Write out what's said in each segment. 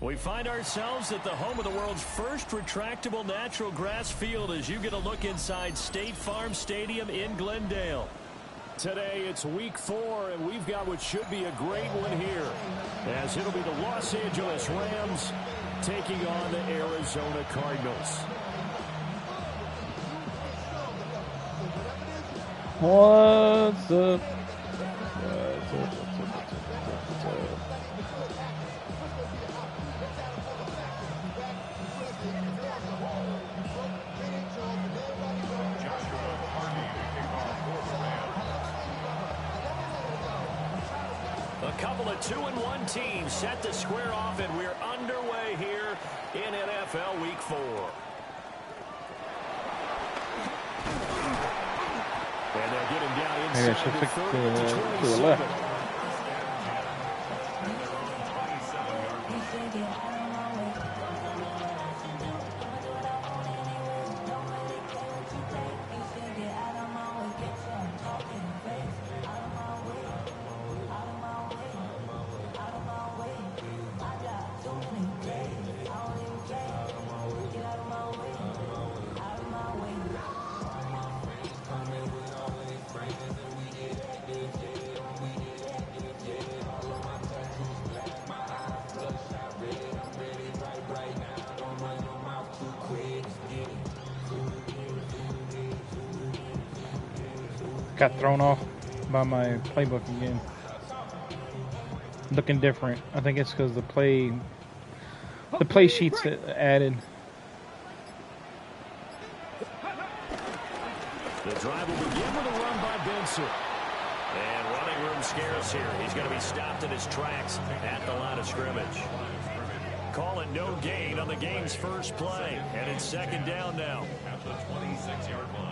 We find ourselves at the home of the world's first retractable natural grass field as you get a look inside State Farm Stadium in Glendale. Today it's week 4, and we've got what should be a great one here, as it'll be the Los Angeles Rams taking on the Arizona Cardinals. What's up? A couple of 2-1 teams set to square off, and we're underway here in NFL Week 4. And they'll get him down inside the 30 to 27. Got thrown off by my playbook again. Looking different. I think it's because the play sheets added. The drive will begin with a run by Benson. And running room scarce here. He's going to be stopped in his tracks at the line of scrimmage. Calling no gain on the game's first play. And it's second down now. At the 26-yard line.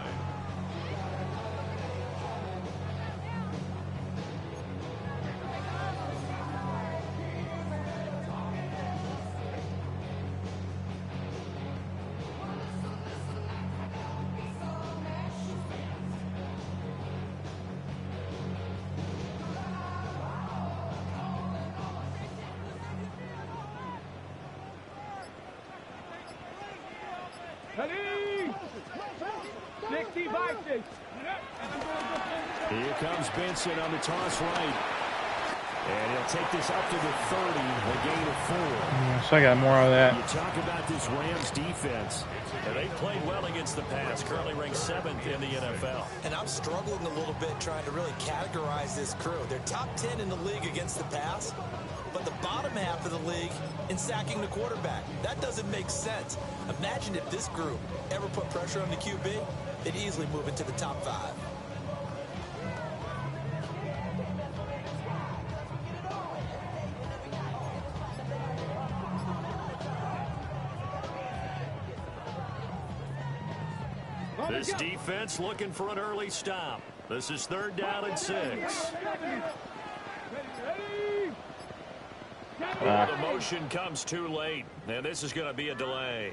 Here comes Benson on the toss right. And he'll take this up to the 30, a gain of 4. Yeah, so I got more of that. You talk about this Rams defense. They played well against the pass, currently ranked 7th in the NFL. And I'm struggling a little bit trying to really categorize this crew. They're top 10 in the league against the pass, but the bottom half of the league in sacking the quarterback. That doesn't make sense. Imagine if this group ever put pressure on the QB, they'd easily move into the top 5. This defense looking for an early stop. This is 3rd down and 6. The motion comes too late, and this is going to be a delay.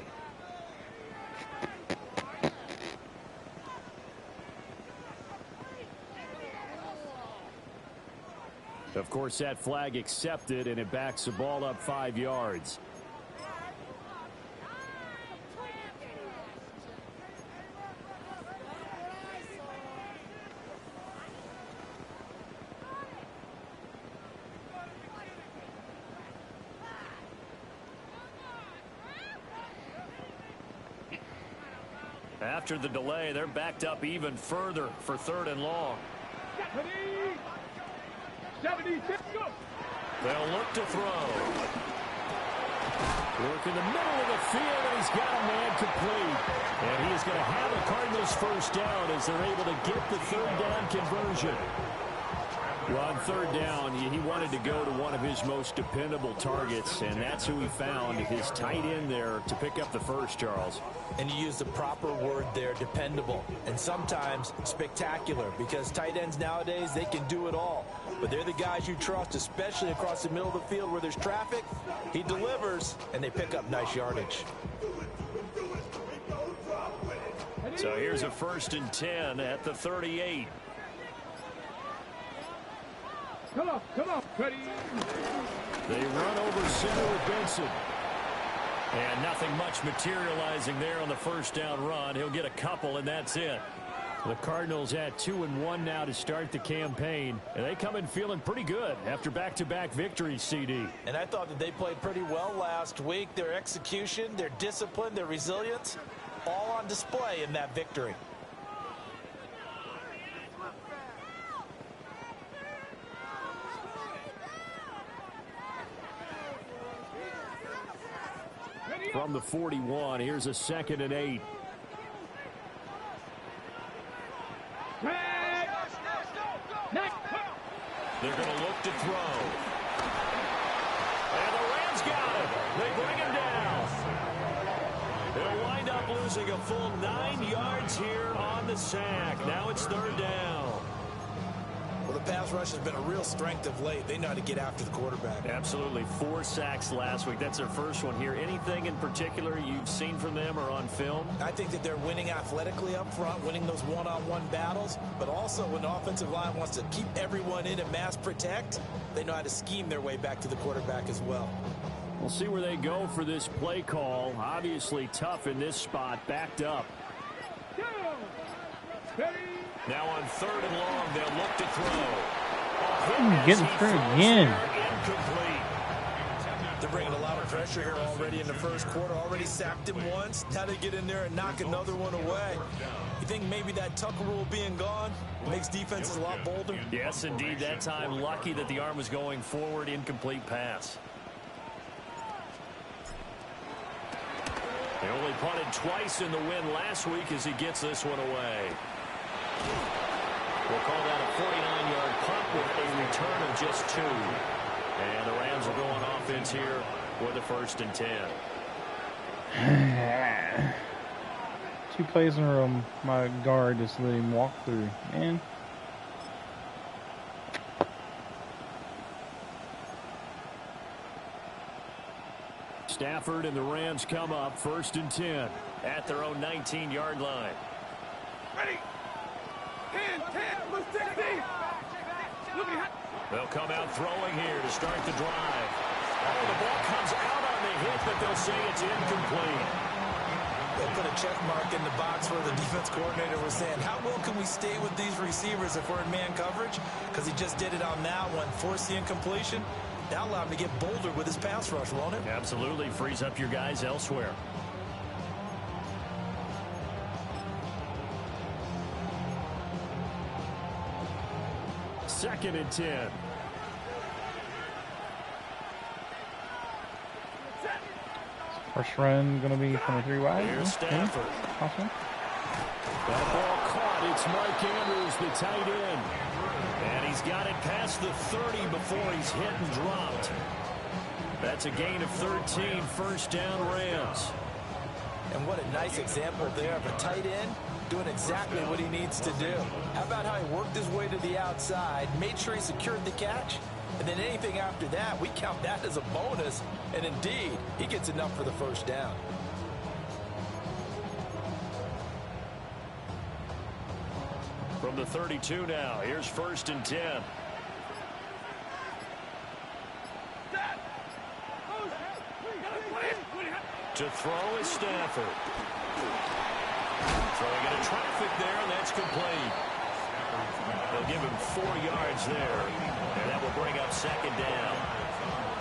Of course, that flag accepted, and it backs the ball up 5 yards. After the delay, they're backed up even further for 3rd and long. They'll look to throw. Work in the middle of the field, and he's got a man complete. And he is going to have a Cardinals first down as they're able to get the 3rd down conversion. Well, on 3rd down, he wanted to go to one of his most dependable targets, and that's who he found, his tight end there, to pick up the first, Charles. And you use the proper word there, dependable, and sometimes spectacular, because tight ends nowadays, they can do it all. But they're the guys you trust, especially across the middle of the field where there's traffic. He delivers, and they pick up nice yardage. So here's a 1st and 10 at the 38. Come on, Cuddy. They run over center with Benson. And nothing much materializing there on the first down run. He'll get a couple, and that's it. The Cardinals at 2-1 now to start the campaign. And they come in feeling pretty good after back-to-back victories, CD. And I thought that they played pretty well last week. Their execution, their discipline, their resilience, all on display in that victory. From the 41, here's a 2nd and 8. They're going to look to throw. And the Rams got him. They bring him down. They'll wind up losing a full 9 yards here on the sack. Now it's 3rd down. Well, the pass rush has been a real strength of late. They know how to get after the quarterback. Absolutely. 4 sacks last week. That's their first one here. Anything in particular you've seen from them or on film? I think that they're winning athletically up front, winning those one-on-one battles, but also when the offensive line wants to keep everyone in and mass protect, they know how to scheme their way back to the quarterback as well. We'll see where they go for this play call. Obviously tough in this spot, backed up. Now on 3rd and long, they'll look to throw. Getting through again. Incomplete. They're bringing a lot of pressure here already in the first quarter. Already sacked him once. Now they get in there and knock another one away. You think maybe that Tucker rule being gone makes defenses a lot bolder? Yes, indeed. That time, lucky that the arm was going forward. Incomplete pass. They only punted twice in the win last week as he gets this one away. We'll call that a 49-yard punt with a return of just 2. And the Rams will go on offense here with a 1st and 10. 2 plays in a row, my guard just let him walk through. Man. Stafford and the Rams come up 1st and 10 at their own 19-yard line. Ready. 10, let's take it. They'll come out throwing here to start the drive. Oh, the ball comes out on the hit, but they'll say it's incomplete. They'll put a check mark in the box where the defense coordinator was saying, how well can we stay with these receivers if we're in man coverage? Because he just did it on that one, forced the incompletion. That'll allow him to get bolder with his pass rush, won't it? Absolutely. Frees up your guys elsewhere. Second and 10. First run going to be from a 3 wide. Here's Stafford. Awesome. That ball caught. It's Mark Andrews, the tight end. And he's got it past the 30 before he's hit and dropped. That's a gain of 13. 1st down, Rams. And what a nice example there of a tight end doing exactly what he needs to do. How about how he worked his way to the outside, made sure he secured the catch, and then anything after that, we count that as a bonus. And indeed, he gets enough for the 1st down. From the 32 now, here's 1st and 10. To throw is Stafford. Throwing into traffic there, and that's complete. They'll give him 4 yards there, and that will bring up 2nd down.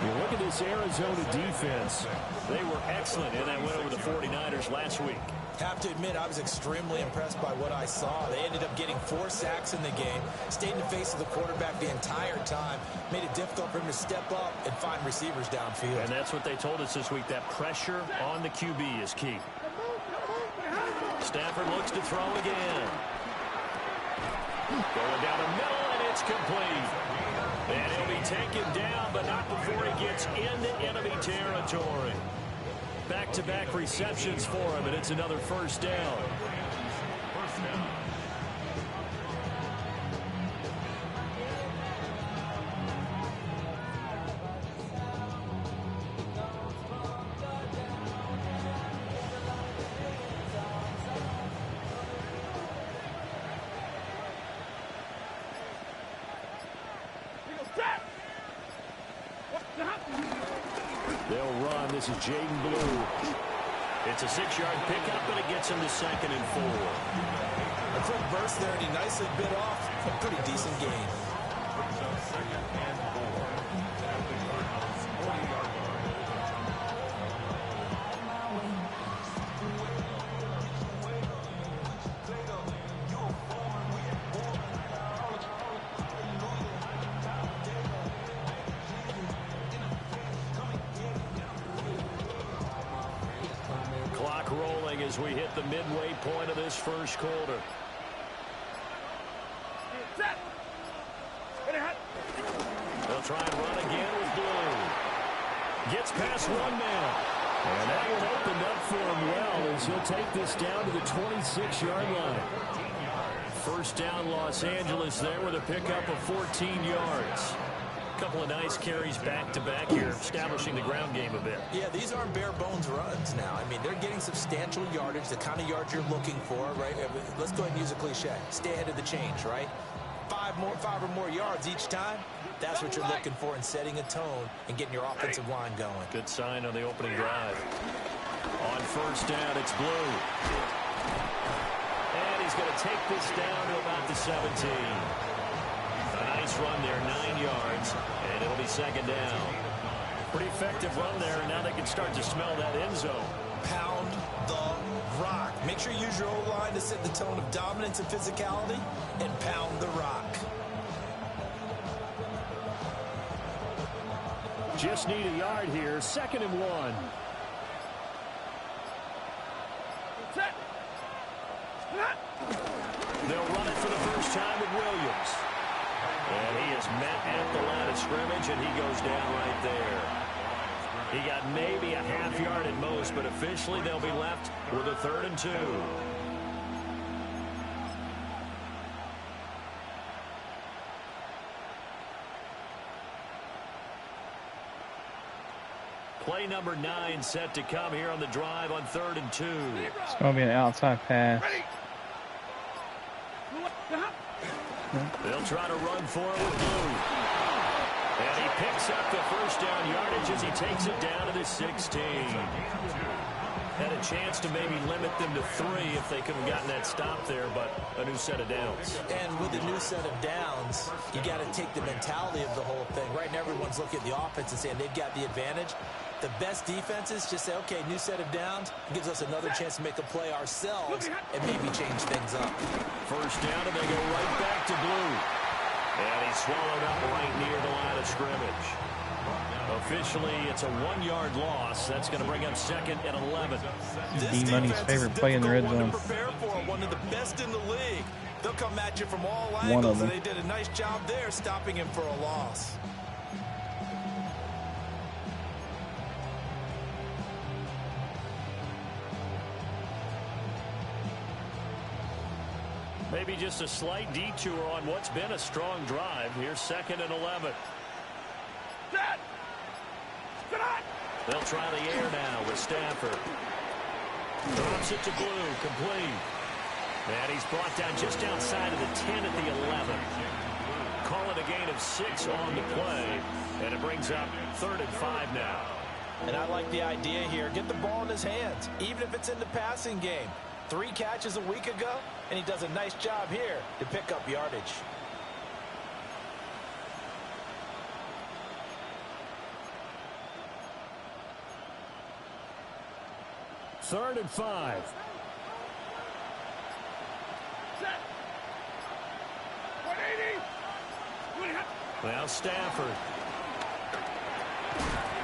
You look at this Arizona defense. They were excellent in that win over the 49ers last week. Have to admit, I was extremely impressed by what I saw. They ended up getting 4 sacks in the game, stayed in the face of the quarterback the entire time, made it difficult for him to step up and find receivers downfield. And that's what they told us this week, that pressure on the QB is key. Stafford looks to throw again. Going down the middle, and it's complete. And he'll be taken down, but not before he gets into enemy territory. Back-to-back receptions for him, and it's another 1st down. They'll run This is Jaden Blue. It's a 6-yard pickup, and it gets him to 2nd and 4. A quick burst there, and he nicely bit off a pretty decent gain. Clock rolling as we hit the midway point of this first quarter. They'll try and run again with Blue. Gets past one man. And that one opened up for him well as he'll take this down to the 26-yard line. First down Los Angeles there with a pickup of 14 yards. A couple of nice carries back-to-back here, establishing the ground game a bit. Yeah, these aren't bare-bones runs now. I mean, they're getting substantial yardage, the kind of yards you're looking for, right? Let's go ahead and use a cliche. Stay ahead of the change, right? 5 or more yards each time. That's what you're looking for in setting a tone and getting your offensive line going. Good sign on the opening drive. On first down, it's Blue. And he's going to take this down to about the 17. A nice run there, 9 yards, and it'll be 2nd down. Pretty effective run there, and now they can start to smell that end zone. Pound the rock. Make sure you use your O-line to set the tone of dominance and physicality, and pound the rock. Just need a yard here, 2nd and 1. They'll run it for the first time with Williams. And he is met at the line of scrimmage, and he goes down right there. He got maybe a half yard at most, but officially they'll be left with a 3rd and 2. Play number 9 set to come here on the drive on 3rd and 2. It's going to be an outside pass. They'll try to run for it with Blue. And he picks up the first down yardage as he takes it down to the 16. Had a chance to maybe limit them to 3 if they could have gotten that stop there, but a new set of downs. And with a new set of downs, you got to take the mentality of the whole thing. Right now, everyone's looking at the offense and saying they've got the advantage. The best defenses just say, okay, new set of downs gives us another chance to make a play ourselves and maybe change things up. First down, and they go right back to Blue. And he's swallowed up right near the line of scrimmage. Officially, it's a 1-yard loss. That's going to bring up 2nd and 11. D-Money's favorite play in the red zone. One of the best in the league. They'll come at you from all angles, and they did a nice job there stopping him for a loss. Maybe just a slight detour on what's been a strong drive. Here's 2nd and 11. They'll try the air now with Stafford. Drops it to Blue, complete. And he's brought down just outside of the 10 at the 11. Call it a gain of 6 on the play. And it brings up 3rd and 5 now. And I like the idea here. Get the ball in his hands, even if it's in the passing game. 3 catches a week ago, and he does a nice job here to pick up yardage. Third and 5. Now Stafford.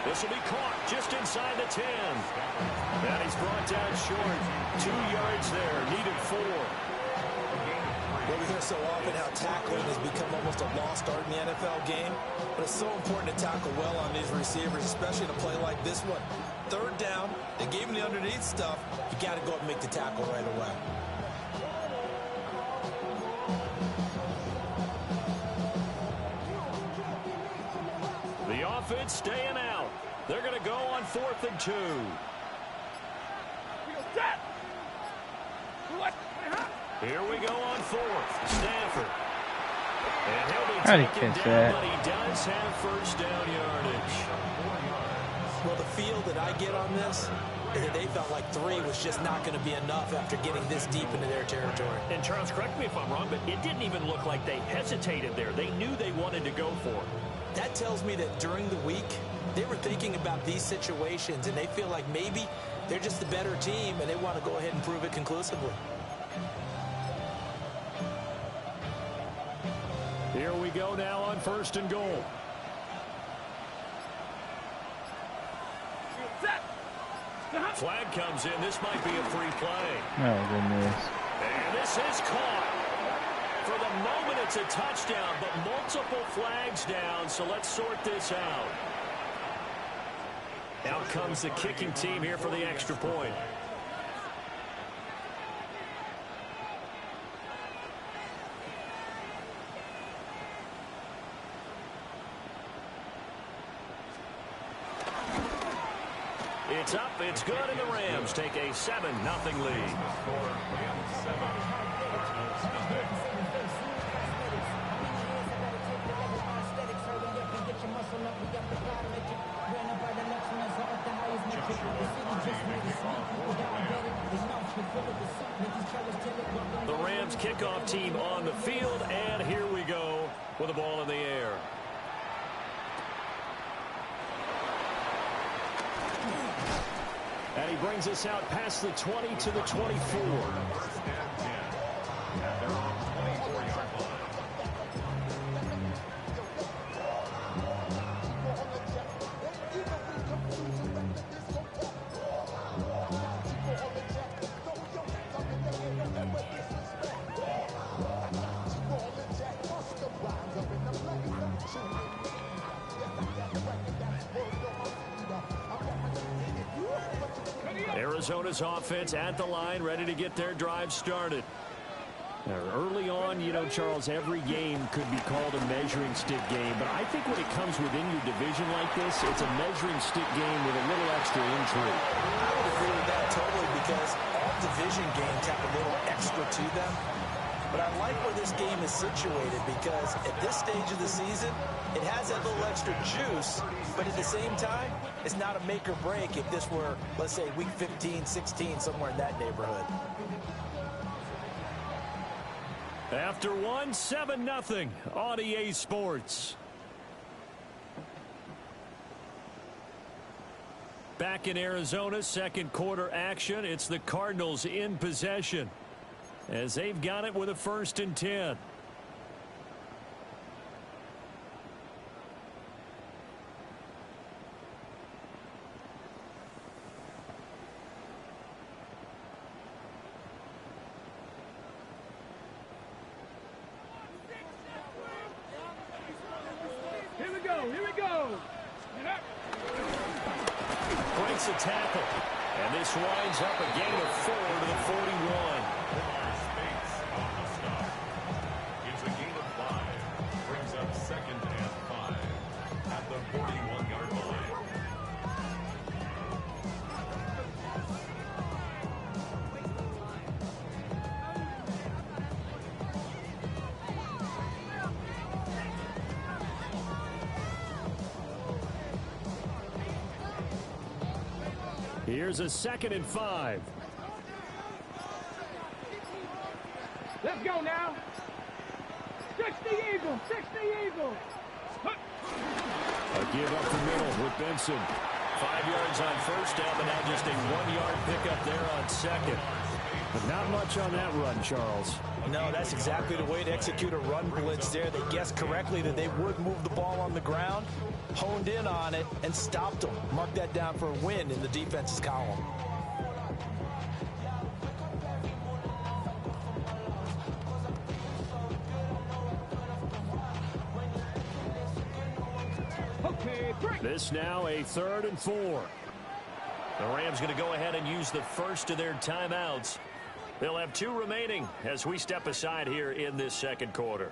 This will be caught just inside the 10. And he's brought down short. 2 yards there. Needed 4. Well, we hear so often how tackling has become almost a lost art in the NFL game. But it's so important to tackle well on these receivers, especially in a play like this one. 3rd down. They gave him the underneath stuff. You got to go up and make the tackle right away. The offense staying out. They're going to go on 4th and 2. Here we go on 4th. Stafford. And he'll be taken down, but he does have first down yardage. Well, the feel that I get on this is that they felt like 3 was just not going to be enough after getting this deep into their territory. And Charles, correct me if I'm wrong, but it didn't even look like they hesitated there. They knew they wanted to go for it. That tells me that during the week, they were thinking about these situations, and they feel like maybe they're just the better team, and they want to go ahead and prove it conclusively. Here we go now on 1st and goal. Flag comes in. This might be a free play. Oh, goodness. And this is caught. For the moment, it's a touchdown, but multiple flags down, so let's sort this out. Out comes the kicking team here for the extra point. It's up, it's good, and the Rams take a 7-0 lead. The Rams kickoff team on the field, and here we go with the ball in the air. And he brings us out past the 20 to the 24. Arizona's offense at the line, ready to get their drive started. Now, early on, you know, Charles, every game could be called a measuring stick game, but I think when it comes within your division like this, it's a measuring stick game with a little extra intrigue. I would agree with that totally, because all division games have a little extra to them. But I like where this game is situated, because at this stage of the season, it has that little extra juice, but at the same time, it's not a make or break if this were, let's say, week 15, 16, somewhere in that neighborhood. After 7-0 on EA Sports. Back in Arizona, second quarter action. It's the Cardinals in possession, as they've got it with a 1st and 10. Here we go. Breaks a tackle. And this winds up a gain of 4 to the 41. It's a gain of 5. Brings up 2nd and 5 at the 41-yard line. Here's a 2nd and 5. Let's go now. 60 Eagles. 60 Eagles. A give up the middle with Benson. 5 yards on 1st down, but now just a 1-yard pickup there on 2nd. But not much on that run, Charles. No, that's exactly the way to execute a run blitz there. They guessed correctly that they would move the ball on the ground, honed in on it, and stopped them. Mark that down for a win in the defense's column. This now a 3rd and 4. The Rams going to go ahead and use the first of their timeouts. They'll have 2 remaining as we step aside here in this second quarter.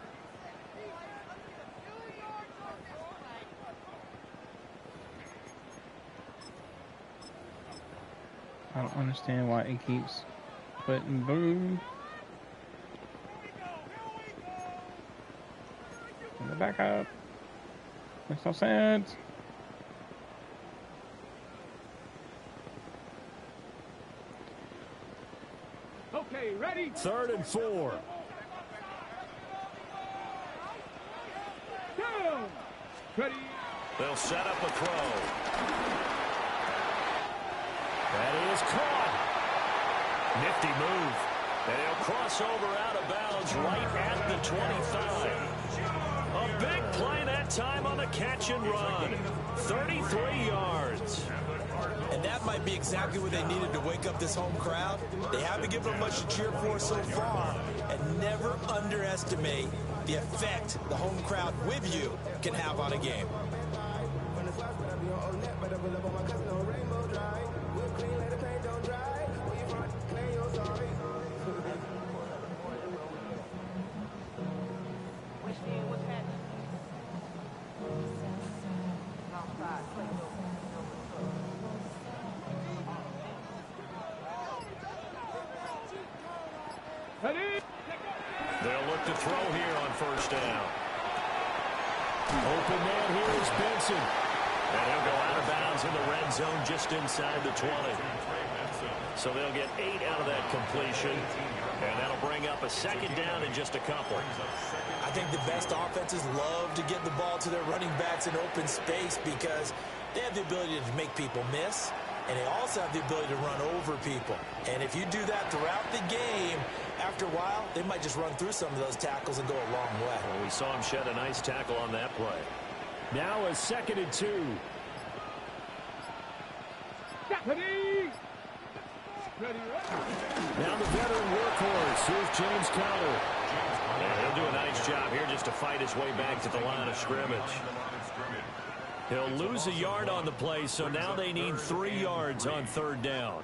I don't understand why it keeps putting boom. Put it back up. Makes no sense. 3rd and 4. Ready. They'll set up a throw. That is caught. Nifty move. And he'll cross over out of bounds right at the 25. A big play that time on the catch and run. 33 yards. And that might be exactly what they needed to wake up this home crowd. They haven't given them much to cheer for so far. And never underestimate the effect the home crowd with you can have on a game. They'll look to throw here on 1st down. Open man here is Benson. And he'll go out of bounds in the red zone just inside the 20. So they'll get 8 out of that completion. And that'll bring up a 2nd down in just a couple. I think the best offenses love to get the ball to their running backs in open space because they have the ability to make people miss. And they also have the ability to run over people. And if you do that throughout the game, after a while, they might just run through some of those tackles and go a long way. Well, we saw him shed a nice tackle on that play. Now a 2nd and 2. Ready. Now the veteran workhorse. Here's James Conner. And he'll do a nice job here just to fight his way back to the line of scrimmage. He'll lose a yard on the play, so now they need 3 yards on 3rd down.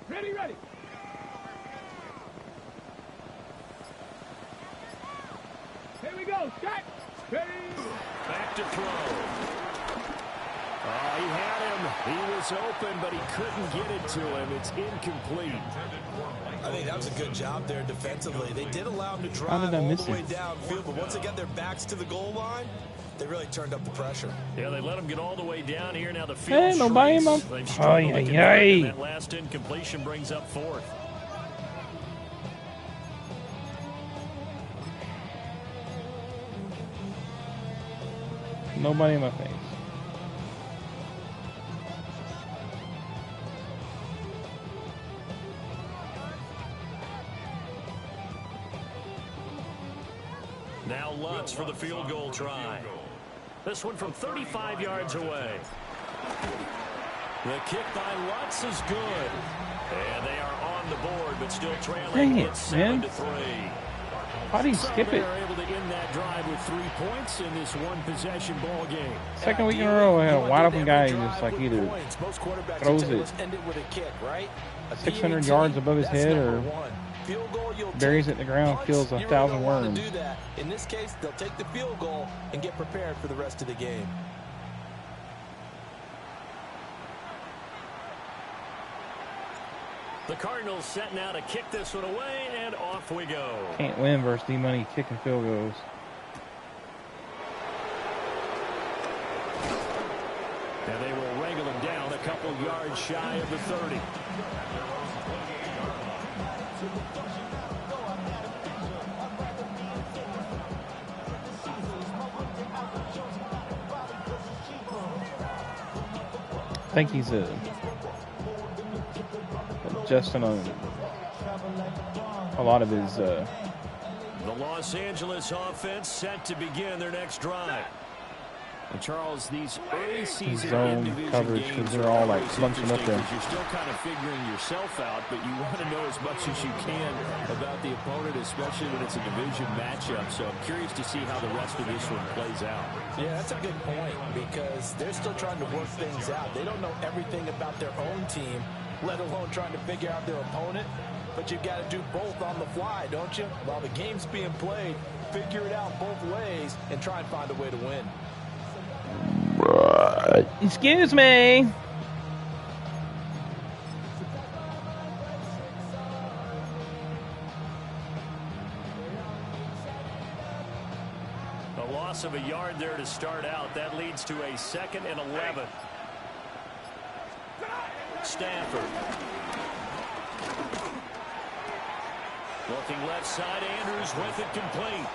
Ready. Here we go. Shot. Ready. Back to throw. Oh, he had him. He was open, but he couldn't get it to him. It's incomplete. I think that was a good job there defensively. They did allow him to drive How did I all miss the way it? downfield, but once they got their backs to the goal line, they really turned up the pressure. Yeah, they let him get all the way down here. Now the field Hey, nobody shrinks. in They've my- struggled to Ay, convert, ay, and ay. that last incompletion brings up 4th. Nobody in my face. Now Lutz for the field goal try. This one from 35 yards away. The kick by Lutz is good. And they are on the board, but still trailing. Dang it, It's man. 7-3. How do you So skip they it? are able to end that drive with 3 points in this one-possession ball game. Second week in a row, I had a wide open guy who just like either Most quarterbacks throws would say, it let's end it with a kick, right? A 600 PAT, yards above his that's head number or one. Field goal, you'll buries take. it in the ground, Punts, kills you really 1,000 don't want worms. to do that. In this case, they'll take the field goal and get prepared for the rest of the game. The Cardinals set now to kick this one away, and off we go. Can't win versus D-Money kicking field goals. And they will wrangle him down a couple yards shy of the 30. I think he's adjusting on a lot of his. The Los Angeles offense set to begin their next drive. And Charles, these early season zone in-division coverage, games 'cause they're are all, like, always bunching up interesting there. 'cause you're still kind of figuring yourself out, but you want to know as much as you can about the opponent, especially when it's a division matchup. So I'm curious to see how the rest of this one plays out. Yeah, that's a good point because they're still trying to work things out. They don't know everything about their own team, let alone trying to figure out their opponent. but you've got to do both on the fly, don't you? While the game's being played, figure it out both ways and try and find a way to win. Excuse me. A loss of a yard there to start out. That leads to a 2nd and 11. Stafford. Looking left side, Andrews with it complete.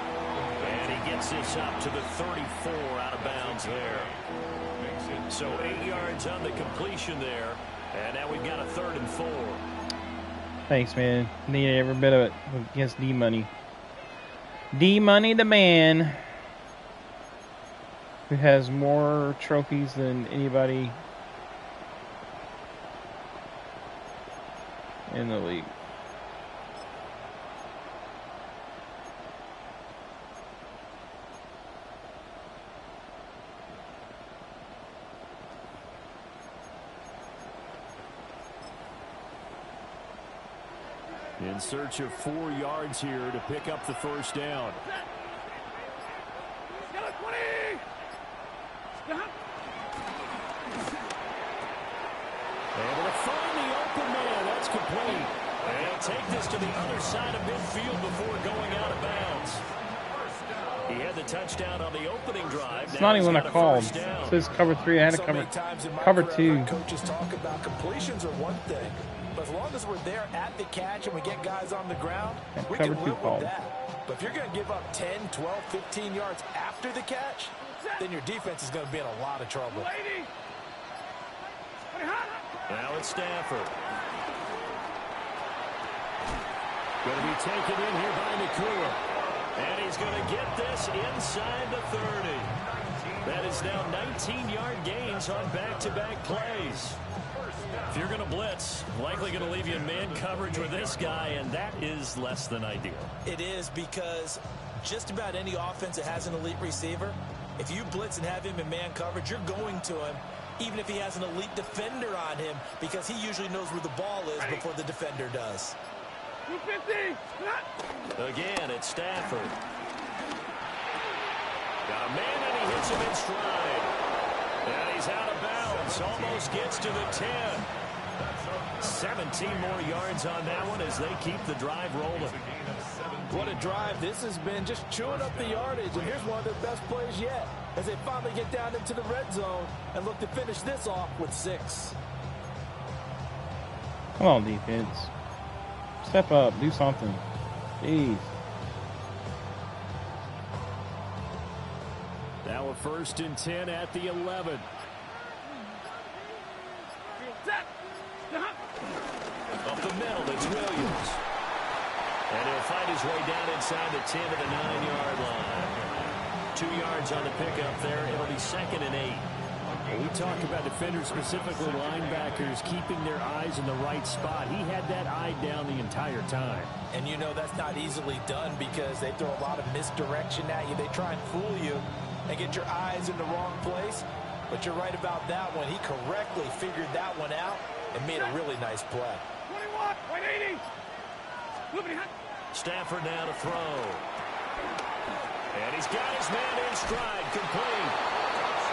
And he gets this up to the 34 out of bounds there. So 8 yards on the completion there. And now we've got a 3rd and 4. Thanks, man. Needed every bit of it against D-Money. D-Money the man who has more trophies than anybody in the league. In search of 4 yards here to pick up the first down. Able to find the open man. That's complete. And he'll take this to the other side of midfield before going out of bounds. He had the touchdown on the opening drive. It's not even what I called. It says cover 3. I had to cover 2. Coaches talk about completions are one thing. But as long as we're there at the catch and we get guys on the ground, we can live with that. But if you're going to give up 10, 12, 15 yards after the catch, then your defense is going to be in a lot of trouble. Now it's Stafford. Going to be taken in here by Nakua. And he's going to get this inside the 30. That is now 19-yard gains on back-to-back plays. If you're going to blitz, likely going to leave you in man coverage with this guy, and that is less than ideal. It is, because just about any offense that has an elite receiver, if you blitz and have him in man coverage, you're going to him, even if he has an elite defender on him, because he usually knows where the ball is before the defender does. 250. Again, it's Stafford. Got a man, and he hits him in stride. And he's out of bounds. Almost gets to the 10. 17 more yards on that one as they keep the drive rolling. What a drive this has been, just chewing up the yardage. And here's one of their best plays yet, as they finally get down into the red zone and look to finish this off with 6. Come on, defense. Step up. Do something. Jeez. Now a 1st and 10 at the 11. Up the middle, it's Williams. And he'll fight his way down inside the 10 to the 9-yard line. 2 yards on the pickup there. It'll be 2nd and 8. When we talk about defenders, specifically linebackers, keeping their eyes in the right spot. He had that eye down the entire time. And you know that's not easily done because they throw a lot of misdirection at you. They try and fool you and get your eyes in the wrong place. But you're right about that one. He correctly figured that one out and made a really nice play. 21, 180. Stafford now to throw. And he's got his man in stride, complete.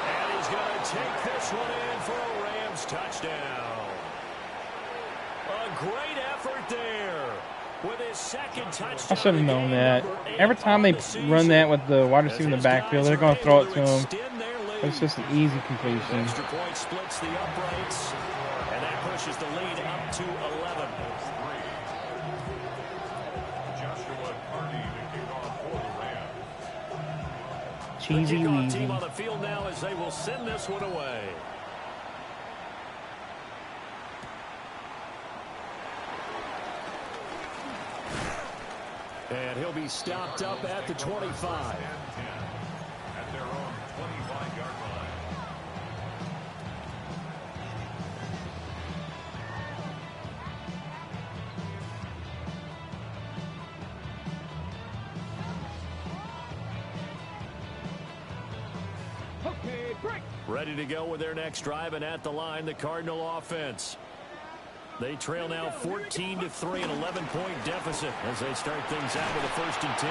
And he's going to take this one in for a Rams touchdown. A great effort there with his 2nd touchdown. I should have known that. Every time they run that with the wide receiver in the backfield, they're going to throw it to him. It's just an easy completion. Extra point splits the uprights, and that pushes the lead up to 11. Cheesy kickoff weezy. team on the field now as they will send this one away. And he'll be stopped up at the 25. At their own 25-yard line. Okay, break. Ready to go with their next drive, and at the line, the Cardinal offense. They trail now 14-3, an 11-point deficit as they start things out with a 1st and 10.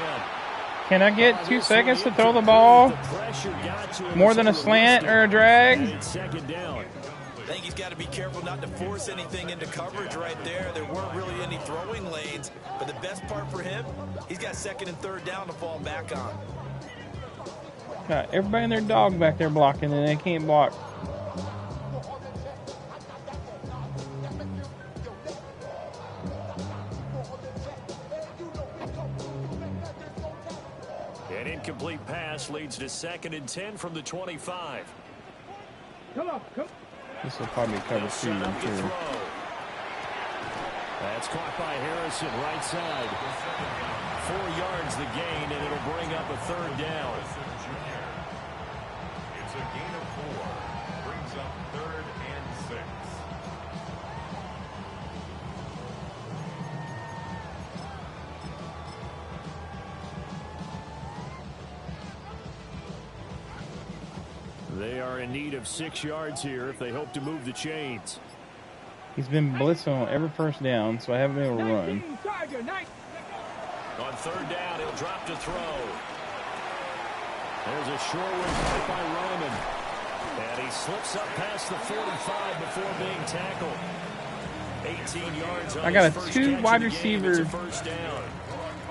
Can I get 2 seconds to throw the ball? More than a slant or a drag? It's 2nd down. I think he's got to be careful not to force anything into coverage right there. There weren't really any throwing lanes, but the best part for him, he's got 2nd and 3rd down to fall back on. Got everybody and their dog back there blocking, and they can't block. An incomplete pass leads to 2nd and 10 from the 25. Come on, come. This will probably cover 2, I'm sure. That's caught by Harrison, right side. 4 yards the gain, and it'll bring up a 3rd down. It's a gain of 4. Brings up 3rd and 6. They are in need of 6 yards here if they hope to move the chains. He's been blitzing on every 1st down, so I haven't been able to run. On 3rd down, he'll drop to throw. There's a short one by Roman. And he slips up past the 45 before being tackled. 18 yards on I got his a first 2 catch wide of the game. It's receiver. a 1st down.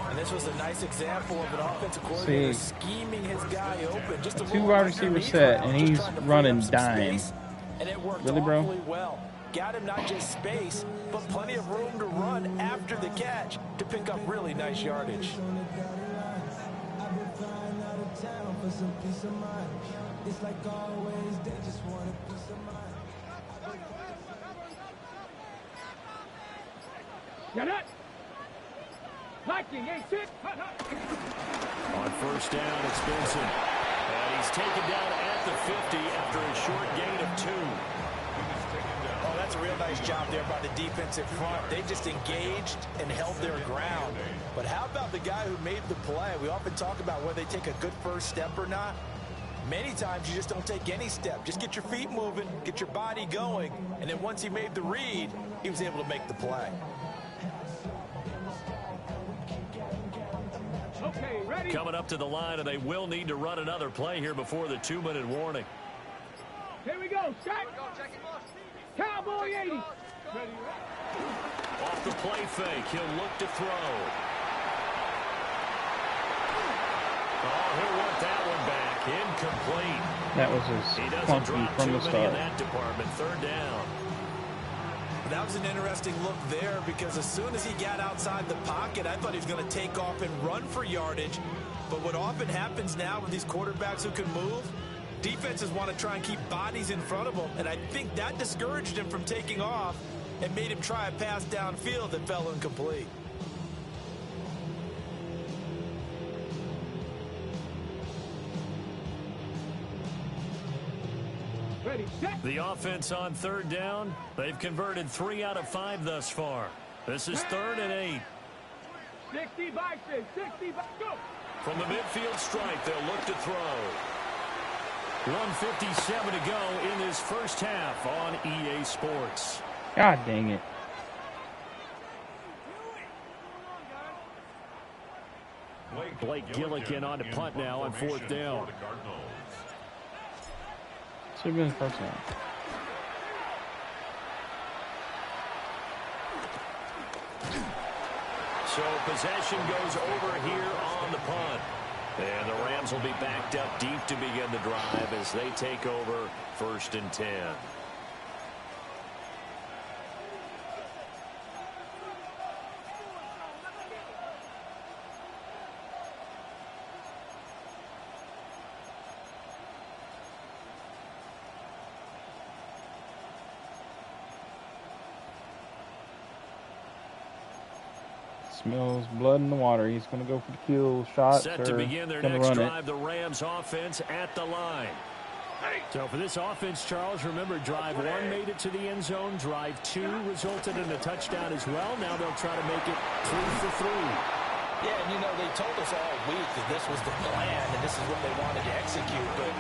And this was a nice example of an offensive coordinator scheming his guy open. Just a 2 wide receiver set, and he's running dime. And it worked Really, bro? awfully well. Got him not just space, but plenty of room to run after the catch to pick up really nice yardage. Get it. Liking, ain't it? On 1st down, it's Benson. And he's taken down at the 50 after a short gain of 2. Oh, that's a real nice job there by the defensive front. They just engaged and held their ground. But how about the guy who made the play? We often talk about whether they take a good first step or not. Many times you just don't take any step. Just get your feet moving, get your body going, and then once he made the read, he was able to make the play. Okay, ready? Coming up to the line, and they will need to run another play here before the 2-minute warning. Here we go. Set. Cowboy 80. Ready, Off the play fake, he'll look to throw. Oh, he'll want that one back. Incomplete. That was just He doesn't clunky drop from too the many start. in that department. 3rd down. That was an interesting look there because as soon as he got outside the pocket, I thought he was going to take off and run for yardage. But what often happens now with these quarterbacks who can move, defenses want to try and keep bodies in front of them, and I think that discouraged him from taking off and made him try a pass downfield that fell incomplete. ready, set. The offense on 3rd down, they've converted 3 out of 5 thus far. This is 3rd and 8. 60 by 6, 60 by go. From the midfield stripe, they'll look to throw. 1:57 to go in this first half on EA Sports. God dang it. Blake Gillikin on to punt now on 4th down. Should have been the 1st one. So possession goes over here on the punt. And the Rams will be backed up deep to begin the drive as they take over 1st and 10. Smells blood in the water. He's going to go for the kill shot. Set to begin their next drive, the Rams offense at the line. So for this offense, Charles, remember drive 1 made it to the end zone. Drive 2 resulted in a touchdown as well. Now they'll try to make it 3 for 3. Yeah, and you know, they told us all week that this was the plan and this is what they wanted to execute. But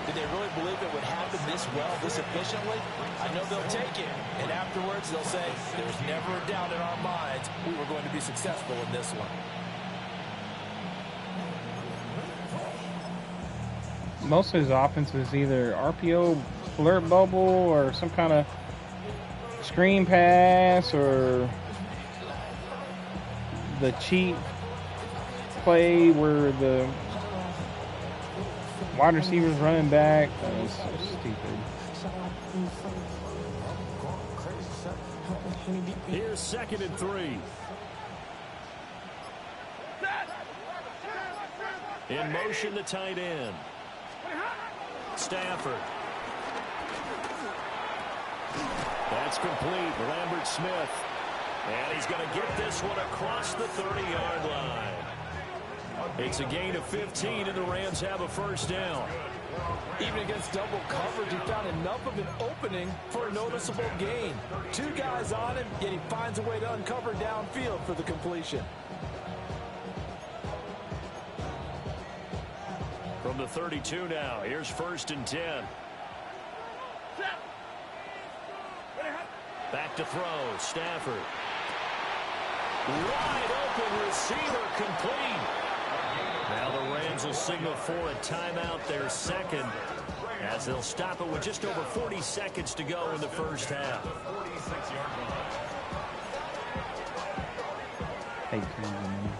Did they really believe it would happen this well, this efficiently? I know they'll take it, and afterwards they'll say, there's never a doubt in our minds we were going to be successful in this one. Most of his offense is either RPO, flirt bubble, or some kind of screen pass, or the cheat play where the wide receiver's running back. That was so stupid. Here's 2nd and 3. In motion, the tight end. Stafford. That's complete. Lambert Smith. And he's going to get this one across the 30-yard line. It's a gain of 15, and the Rams have a first down. Even against double coverage, he found enough of an opening for a noticeable gain. 2 guys on him, yet he finds a way to uncover downfield for the completion. From the 32 now, here's 1st and 10. Back to throw, Stafford. Wide open receiver, complete. Now the Rams will signal for a timeout, their second, as they'll stop it with just over 40 seconds to go in the first half. 46-yard line. Hey, man.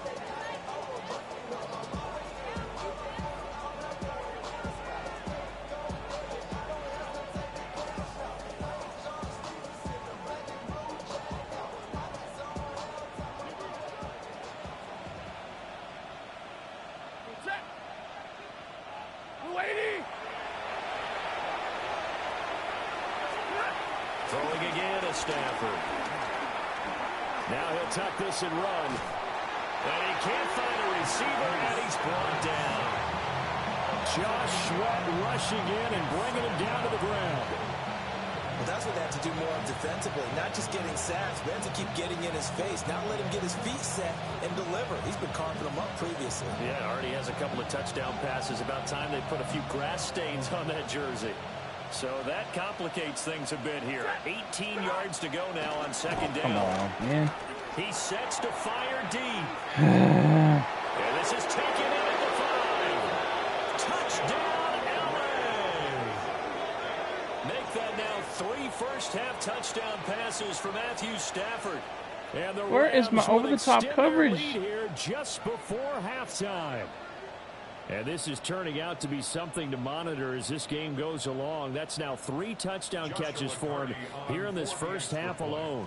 Throwing again to Stafford. Now he'll tuck this and run. And he can't find a receiver, and he's brought down. Josh Sweat rushing in and bringing him down to the ground. Well, that's what they have to do more of defensively, not just getting sacks. We have to keep getting in his face, not let him get his feet set and deliver. He's been carving them up previously. Yeah, already has a couple of touchdown passes. About time they put a few grass stains on that jersey. So that complicates things a bit here. 18 yards to go now on 2nd down. Come on, man. He sets to fire deep. And this is taken in at the 5. Touchdown, LA. Make that now 3 first-half touchdown passes for Matthew Stafford. And the Where is my Rams will over-the-top extend their coverage? lead here just before halftime. And this is turning out to be something to monitor as this game goes along. That's now 3 touchdown catches for him here in this first half alone.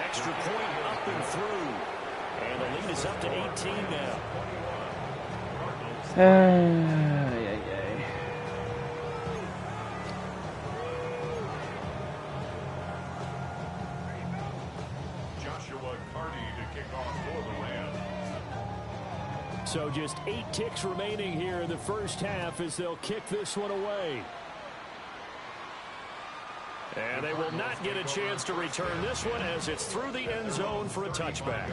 Extra point up and through. And the lead is up to 18 now. So just 8 ticks remaining here in the first half as they'll kick this one away. And they will not get a chance to return this one as it's through the end zone for a touchback.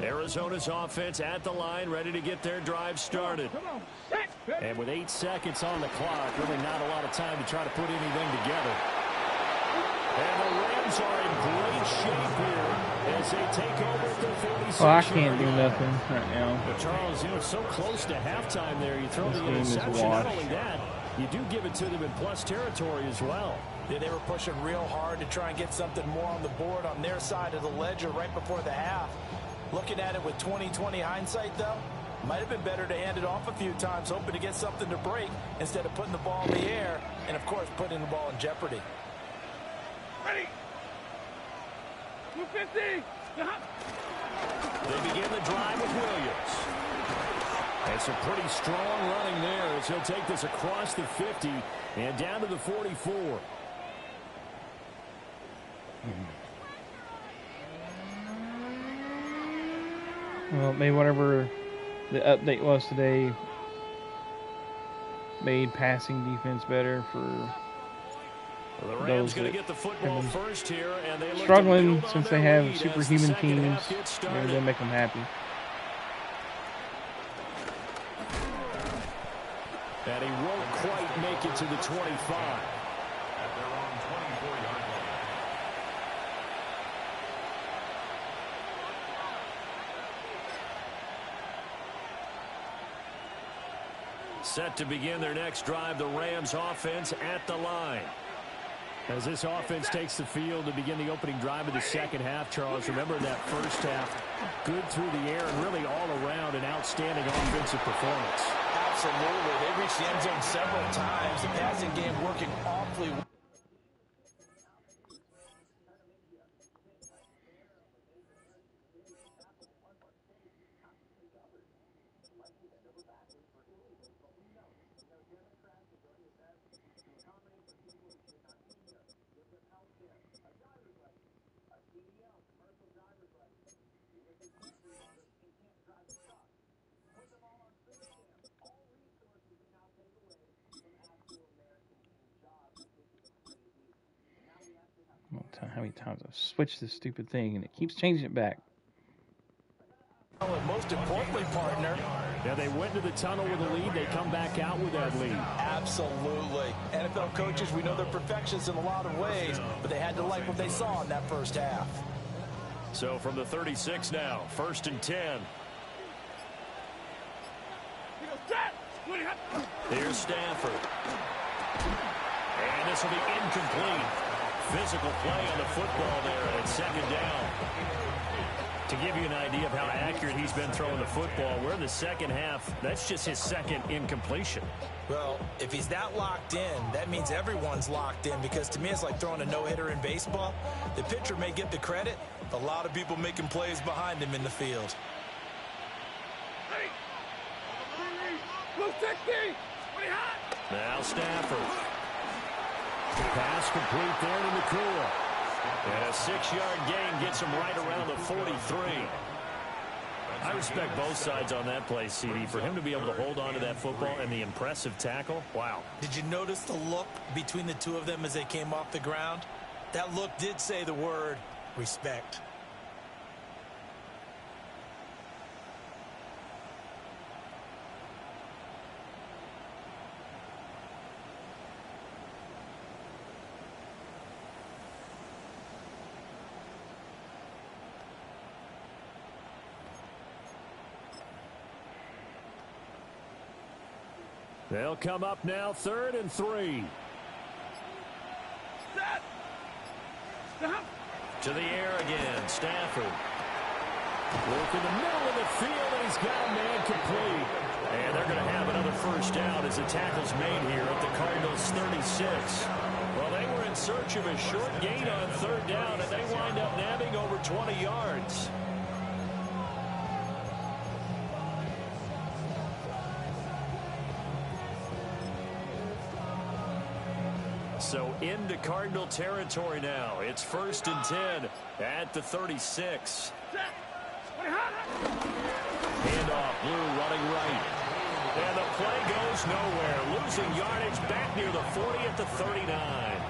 Arizona's offense at the line, ready to get their drive started. And with 8 seconds on the clock, really not a lot of time to try to put anything together. And the Rams are in great shape here as they take over at their 46. Well, I can't do nothing right now. But Charles, you know, so close to halftime there. You throw This the game is interception. Not washed. only that, you do give it to them in plus territory as well. Yeah, they were pushing real hard to try and get something more on the board on their side of the ledger right before the half. Looking at it with 20/20 hindsight, though, might have been better to hand it off a few times, hoping to get something to break instead of putting the ball in the air and, of course, putting the ball in jeopardy. Ready. 250. They begin the drive with Williams. And some pretty strong running there as he'll take this across the 50 and down to the 44. Well, maybe whatever the update was today made passing defense better for Well, the those Rams going that to get the football have been first here, and they look to struggling build on since their they have lead as the superhuman second teams. half gets Maybe started. they'll make them happy. And he won't quite make it to the 25. At their own 24-yard line. Set to begin their next drive, the Rams offense at the line. As this offense takes the field to begin the opening drive of the second half, Charles, remember that first half, good through the air and really all around an outstanding offensive performance. Absolutely. They reached the end zone several times. The passing game working awfully well. How many times I've switched this stupid thing and it keeps changing it back. And most importantly, partner. Yeah, they went to the tunnel with a lead. They come back out with that lead. Absolutely. NFL coaches, we know they're perfectionists in a lot of ways, but they had to like what they saw in that first half. So from the 36 now, 1st and 10. Here's Stafford. And this will be incomplete. Physical play on the football there, and it's 2nd down. To give you an idea of how accurate he's been throwing the football, we're in the second half. That's just his 2nd incompletion. Well, if he's that locked in, that means everyone's locked in, because to me it's like throwing a no-hitter in baseball. The pitcher may get the credit, a lot of people making plays behind him in the field. Now Stafford. Pass complete there to Nakua. And a 6-yard gain gets him right around the 43. I respect both sides on that play, CD. For him to be able to hold on to that football and the impressive tackle, wow. Did you notice the look between the two of them as they came off the ground? That look did say the word respect. They'll come up now, 3rd and 3. To the air again, Stafford. Work in the middle of the field, and he's got a man complete. And they're going to have another first down as the tackle's made here at the Cardinals 36. Well, they were in search of a short gain on 3rd down, and they wind up nabbing over 20 yards. So into Cardinal territory now. It's 1st and 10 at the 36. Handoff, Blue running right. And the play goes nowhere. Losing yardage back near the 40 at the 39.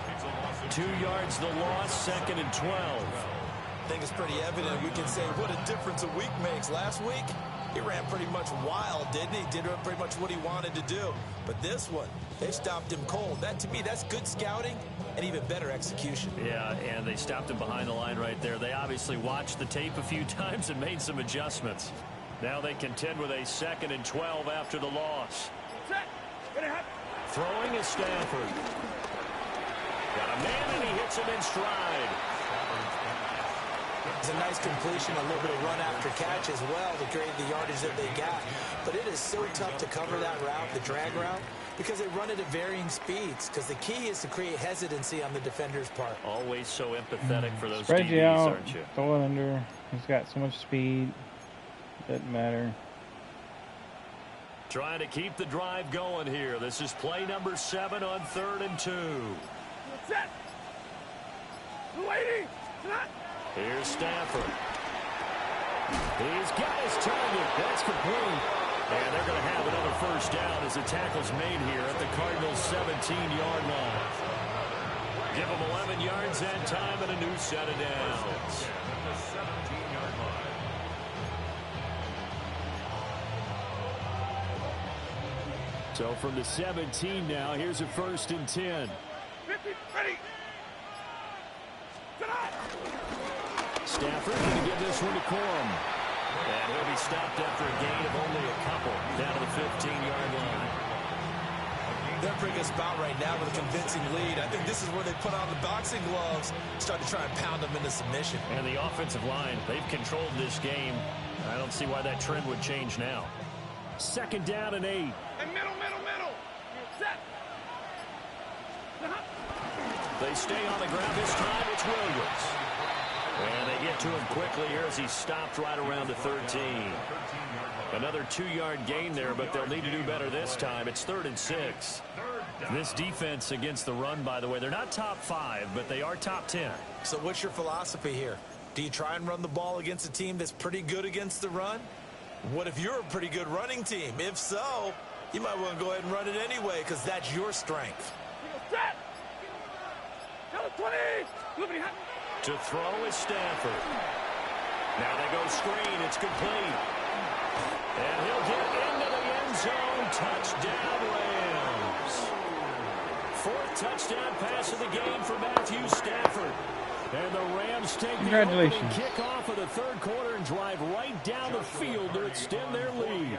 2 yards the loss, 2nd and 12. I think it's pretty evident. We can say what a difference a week makes. Last week, he ran pretty much wild, didn't he? Did pretty much what he wanted to do. But this one, they stopped him cold. That, to me, that's good scouting and even better execution. Yeah, and they stopped him behind the line right there. They obviously watched the tape a few times and made some adjustments. Now they contend with a 2nd and 12 after the loss. Throwing is Stafford. Got a man, and he hits him in stride. It's a nice completion, a little bit of run after catch as well to create the yardage that they got. But it is so tough to cover that route, the drag route, because they run it at varying speeds. Because the key is to create hesitancy on the defender's part. Always so empathetic for those Spread DBs, you out, aren't you? throw it under. He's got so much speed. Doesn't matter. Trying to keep the drive going here. This is play number 7 on 3rd and 2. Set. Waiting. Here's Stafford. He's got his target. That's complete. And they're going to have another first down as the tackle's made here at the Cardinals' 17-yard line. Give them 11 yards that time and a new set of downs. The 17-yard line. So from the 17 now, here's a 1st and 10. 50, ready. Stafford going to give this one to Corum. And he'll be stopped after a gain of only a couple down to the 15-yard line. They're bringing us about right now with a convincing lead. I think this is where they put on the boxing gloves, start to try and pound them into submission. And the offensive line, they've controlled this game. I don't see why that trend would change now. 2nd down and 8. And middle. Set. They stay on the ground this time. It's Williams. And they get to him quickly here as he stopped right around the 13. Another 2-yard gain there, but they'll need to do better this time. It's 3rd and 6. This defense against the run, by the way, they're not top 5, but they are top 10. So what's your philosophy here? Do you try and run the ball against a team that's pretty good against the run? What if you're a pretty good running team? If so, you might want to go ahead and run it anyway because that's your strength. Set. 20. To throw is Stafford. Now they go screen. It's complete. And he'll get into the end zone. Touchdown, Rams. 4th touchdown pass of the game for Matthew Stafford. And the Rams take the opening kickoff of the 3rd quarter and drive right down the field to extend their lead.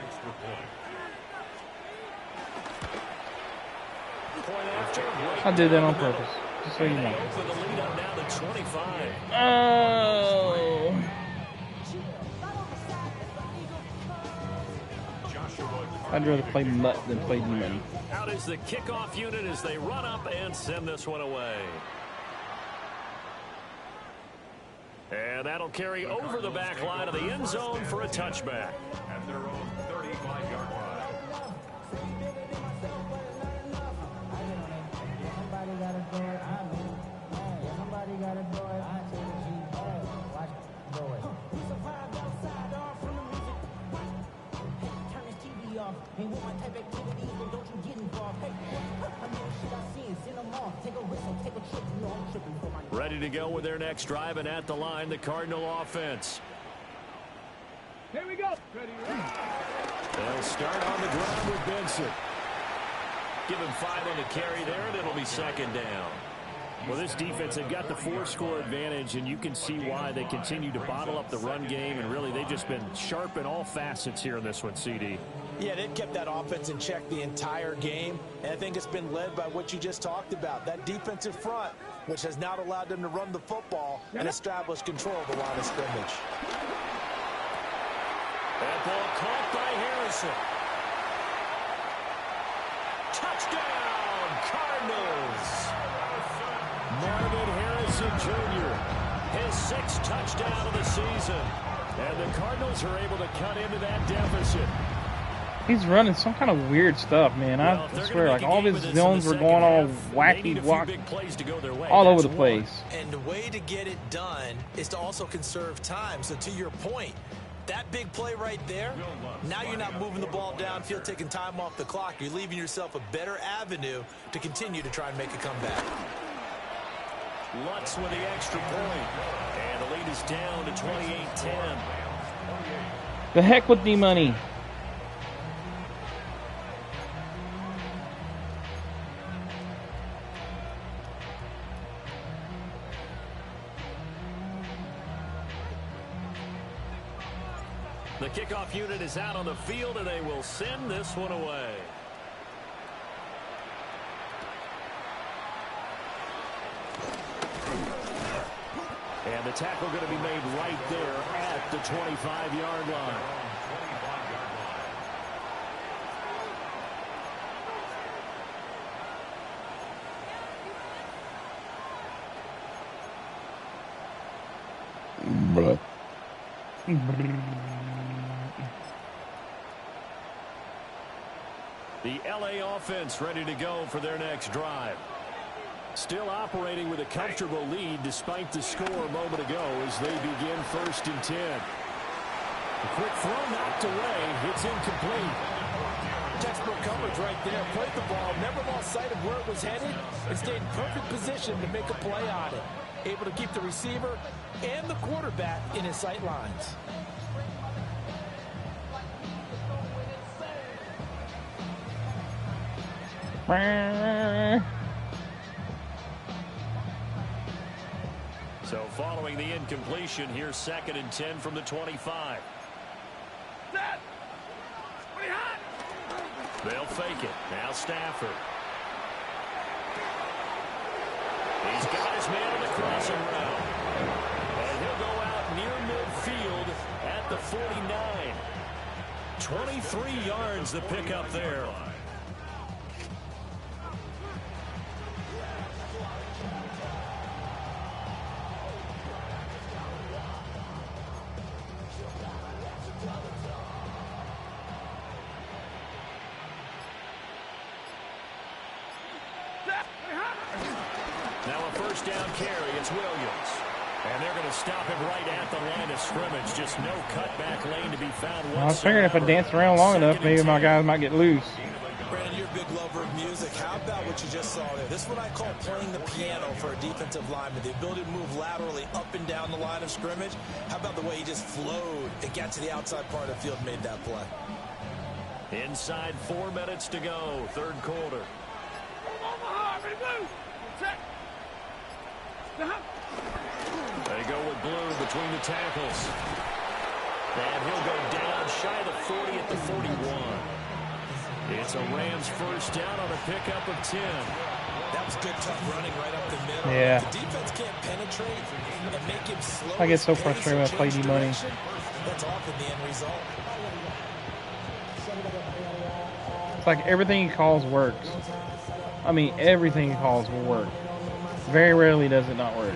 Point after. I did that on purpose, just so you know. Open the lead up now to 25. Oh. I'd rather play Mutt than play D-Money. Out is the kickoff unit as they run up and send this one away. And that'll carry over the back line of the end zone for a touchback. At their own 35-yard line. Ready to go with their next drive, and at the line, the Cardinal offense. Here we go. Ready. They'll start on the ground with Benson. Give him 5 on the carry there, and it'll be 2nd down. Well, this defense, they've got the 4-score advantage, and you can see why they continue to bottle up the run game, and really they've just been sharp in all facets here in this one, CD. Yeah, they've kept that offense in check the entire game, and I think it's been led by what you just talked about, that defensive front, which has not allowed them to run the football and establish control of the line of scrimmage. That ball caught by Harrison. Touchdown, Cardinals. Marvin Harrison Jr., his 6th touchdown of the season. And the Cardinals are able to cut into that deficit. He's running some kind of weird stuff, man. I swear, like all of his zones were going all wacky, all over the place. And the way to get it done is to also conserve time. So to your point, that big play right there, now you're not moving the ball downfield, taking time off the clock. You're leaving yourself a better avenue to continue to try and make a comeback. Lutz with the extra point. And the lead is down to 28-10. The heck with D-Money. The kickoff unit is out on the field, and they will send this one away. And the tackle going to be made right there at the 25-yard line. The LA offense ready to go for their next drive. Still operating with a comfortable lead despite the score a moment ago as they begin 1st and 10. Quick throw knocked away. It's incomplete. Textbook coverage right there. Played the ball, never lost sight of where it was headed, and stayed in perfect position to make a play on it. Able to keep the receiver and the quarterback in his sight lines. So following the incompletion, here's 2nd and 10 from the 25. They'll fake it. Now Stafford. He's got his man on the crossing route. And he'll go out near midfield at the 49. 23 yards the pickup there. Now a first down carry. It's Williams. And they're going to stop him right at the line of scrimmage. Just no cutback lane to be found whatsoever. I was figuring if I danced around long enough, maybe my guys might get loose. Brandon, you're a big lover of music. How about what you just saw there? This is what I call playing the piano for a defensive lineman. The ability to move laterally up and down the line of scrimmage. How about the way he just flowed and got to the outside part of the field and made that play? Inside 4 minutes to go. 3rd quarter. They go with Blue between the tackles. And he'll go down shy of the 40 at the 41. It's a Rams first down on a pickup of 10. That was good, tough running right up the middle. Yeah. The defense can't penetrate and make him slow. I get so frustrated when I play D-Money. That's often the end result. It's like everything he calls works. I mean, everything he calls will work. Very rarely does it not work.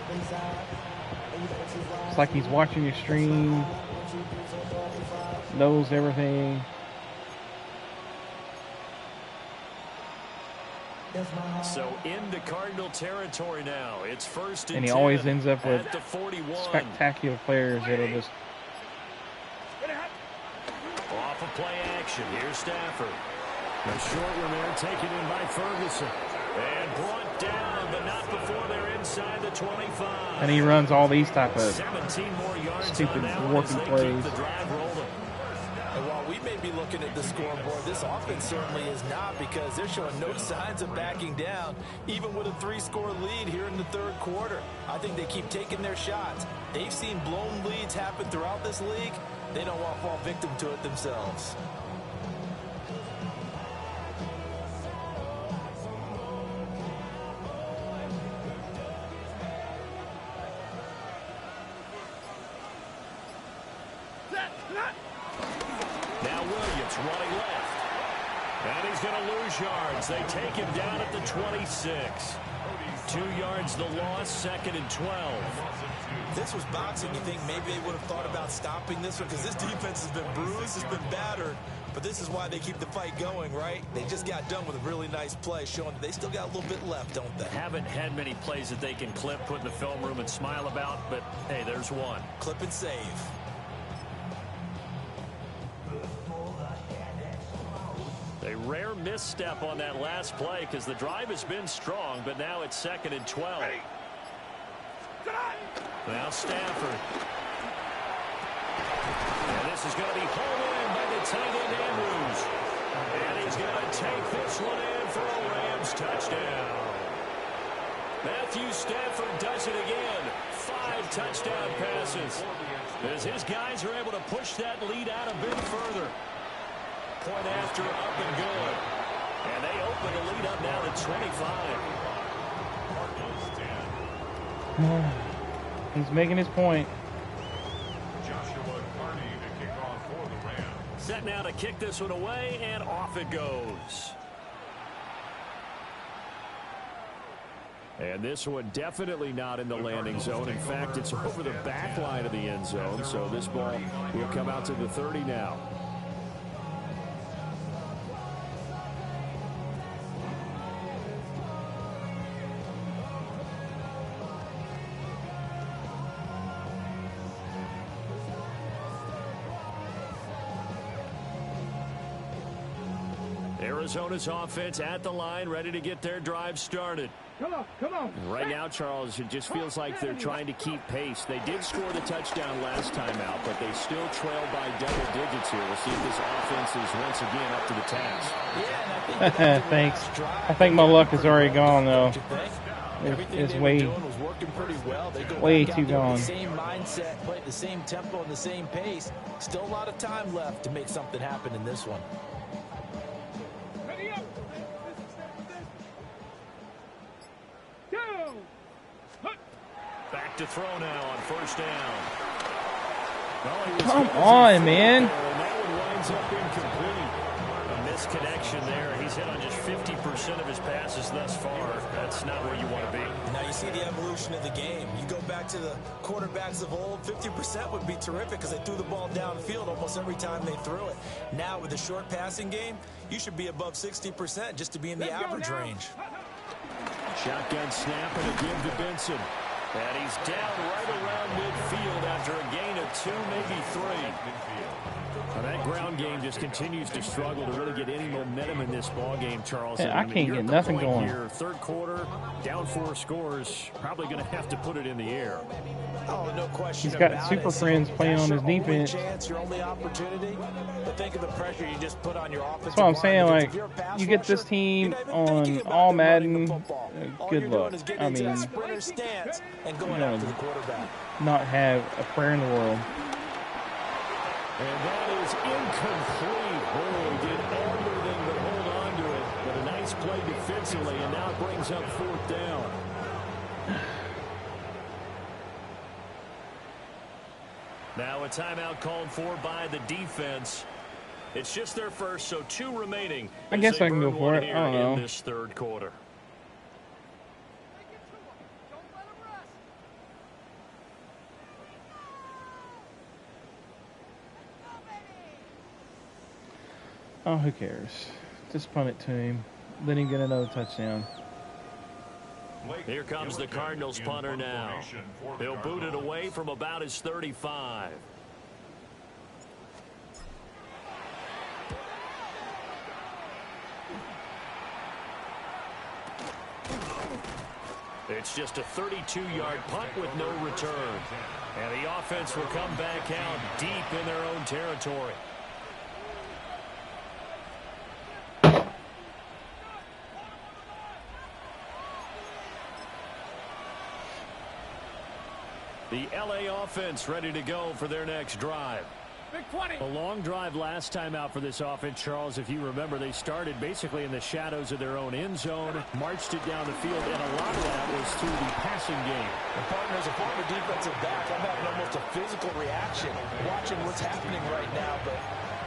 It's like he's watching your stream, knows everything. So into Cardinal territory now. It's first And he always ends up with at the 41. spectacular players that'll just... Off of play action. Here's Stafford. A short one there taken in by Ferguson. And brought down, but not before they're inside the 25. And he runs all these type of 17 more yards stupid on that one working as they plays. keep the drive rolling. And while we may be looking at the scoreboard, this offense certainly is not, because they're showing no signs of backing down, even with a 3-score lead here in the 3rd quarter. I think they keep taking their shots. They've seen blown leads happen throughout this league. They don't want to fall victim to it themselves. Now Williams running left. And he's going to lose yards. They take him down at the 26. 2 yards the loss, 2nd and 12. This was boxing. You think maybe they would have thought about stopping this one, because this defense has been bruised, it's been battered. But this is why they keep the fight going, right? They just got done with a really nice play, showing that they still got a little bit left, don't they? Haven't had many plays that they can clip, put in the film room, and smile about, but hey, there's one. Clip and save. A rare misstep on that last play, because the drive has been strong, but now it's 2nd and 12. Now Stafford. And this is going to be hauled in by the tight end Andrews. And he's going to take this one in for a Rams touchdown. Matthew Stafford does it again. 5 touchdown passes, as his guys are able to push that lead out a bit further. Point after, up and good. And they open the lead up now to 25. He's making his point. Set now to kick this one away, and off it goes. And this one definitely not in the landing zone. In fact, it's over the back line of the end zone, so this ball will come out to the 30 now. Arizona's offense at the line, ready to get their drive started. Come on, come on. Right now, Charles, it just feels like they're trying to keep pace. They did score the touchdown last time out, but they still trail by double digits here. We'll see if this offense is once again up to the task. Yeah, and I think Thanks. I think my luck is already gone, though. It's way too gone. The same mindset, played the same tempo and the same pace. Still a lot of time left to make something happen in this one. Ready up. Go. Back to throw now on first down. Come on, man. And that one winds up incomplete. A misconnection there. He's hit on just 50% of his passes thus far. That's not where you want to be. Now you see the evolution of the game. You go back to the quarterbacks of old, 50% would be terrific because they threw the ball downfield almost every time they threw it. Now with the short passing game, you should be above 60% just to be in the average range. Shotgun snap and a give to Benson. And he's down right around midfield after a gain of 2, maybe 3. Now that ground game just continues to struggle to really get any momentum in this ball game, Charles. I can't get nothing going. Here, third quarter, down 4 scores, probably going to have to put it in the air. Oh, no question. He's got super friends playing on his defense. Your only opportunity, but think of the pressure you just put on your offense. That's what I'm saying. Like, you get this team on all Madden, good luck. I mean, not have a prayer in the world. And that is incomplete. Boy, did everything but hold on to it. But a nice play defensively, and now it brings up 4th down. Now a timeout called for by the defense. It's just their first, so 2 remaining. I guess I can go for it. I don't know. In this third quarter. Oh, who cares? Just punt it to him. Let him get another touchdown. Here comes the Cardinals punter now. He'll boot it away from about his 35. It's just a 32-yard punt with no return. And the offense will come back out deep in their own territory. The LA offense ready to go for their next drive. Big 20. A long drive last time out for this offense, Charles. If you remember, they started basically in the shadows of their own end zone, marched it down the field, and a lot of that was through the passing game. And partner, as a former defensive back, I'm having almost a physical reaction watching what's happening right now. But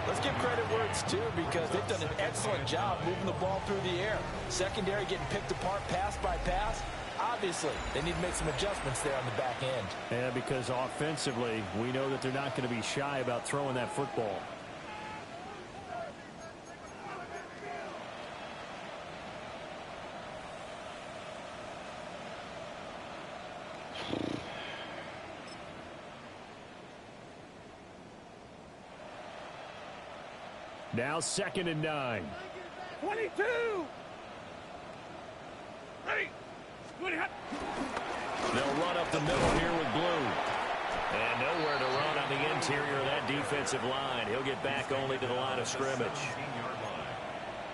let's give credit where it's due because they've done an excellent job moving the ball through the air. Secondary getting picked apart pass by pass. Obviously, they need to make some adjustments there on the back end. Yeah, because offensively, we know that they're not going to be shy about throwing that football. Now 2nd and 9. 22. Ready. They'll run up the middle here with Blue. And nowhere to run on the interior of that defensive line. He'll get back only to the line of scrimmage.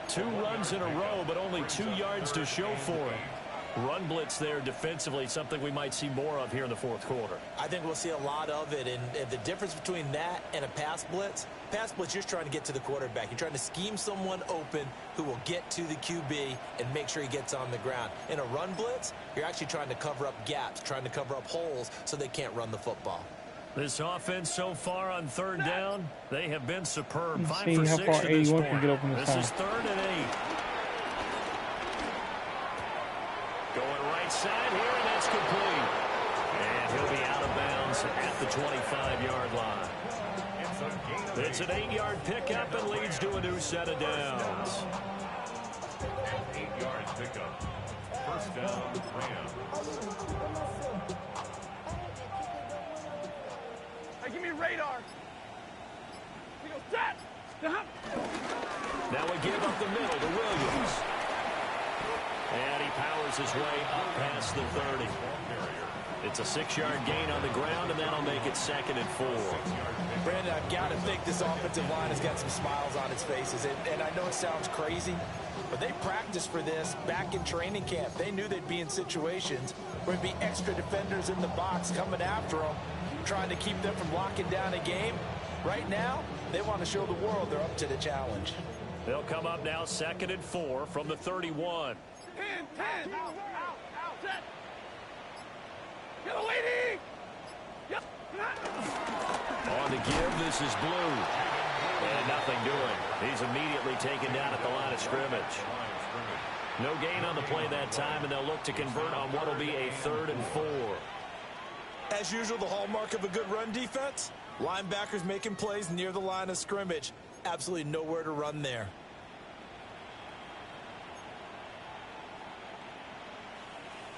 2 runs in a row, but only 2 yards to show for it. Run blitz there defensively, something we might see more of here in the 4th quarter. I think we'll see a lot of it, and the difference between that and a pass blitz, you're just trying to get to the quarterback. You're trying to scheme someone open who will get to the QB and make sure he gets on the ground. In a run blitz, you're actually trying to cover up gaps, trying to cover up holes so they can't run the football. This offense so far on 3rd down, they have been superb. 5 see for how 6 far to this 81 point. can get open This time. is 3rd and 8. Going right side here, and that's complete. And he'll be out of bounds at the 25-yard line. It's an 8-yard pickup and leads to a new set of downs. 8-yard pickup. First down, Rams. Hey, give me radar. We go set. Now we give up the middle to Williams. And he powers his way up past the 30. It's a 6-yard gain on the ground, and that'll make it 2nd and 4. Brandon, I've got to think this offensive line has got some smiles on its faces. And I know it sounds crazy, but they practiced for this back in training camp. They knew they'd be in situations where there'd be extra defenders in the box coming after them, trying to keep them from locking down a game. Right now, they want to show the world they're up to the challenge. They'll come up now 2nd and 4 from the 31. 10. Set. Get a lady. Yep. On the give, this is Blue. And nothing doing. He's immediately taken down at the line of scrimmage. No gain on the play that time, and they'll look to convert on what will be a 3rd and 4. As usual, the hallmark of a good run defense, linebackers making plays near the line of scrimmage. Absolutely nowhere to run there.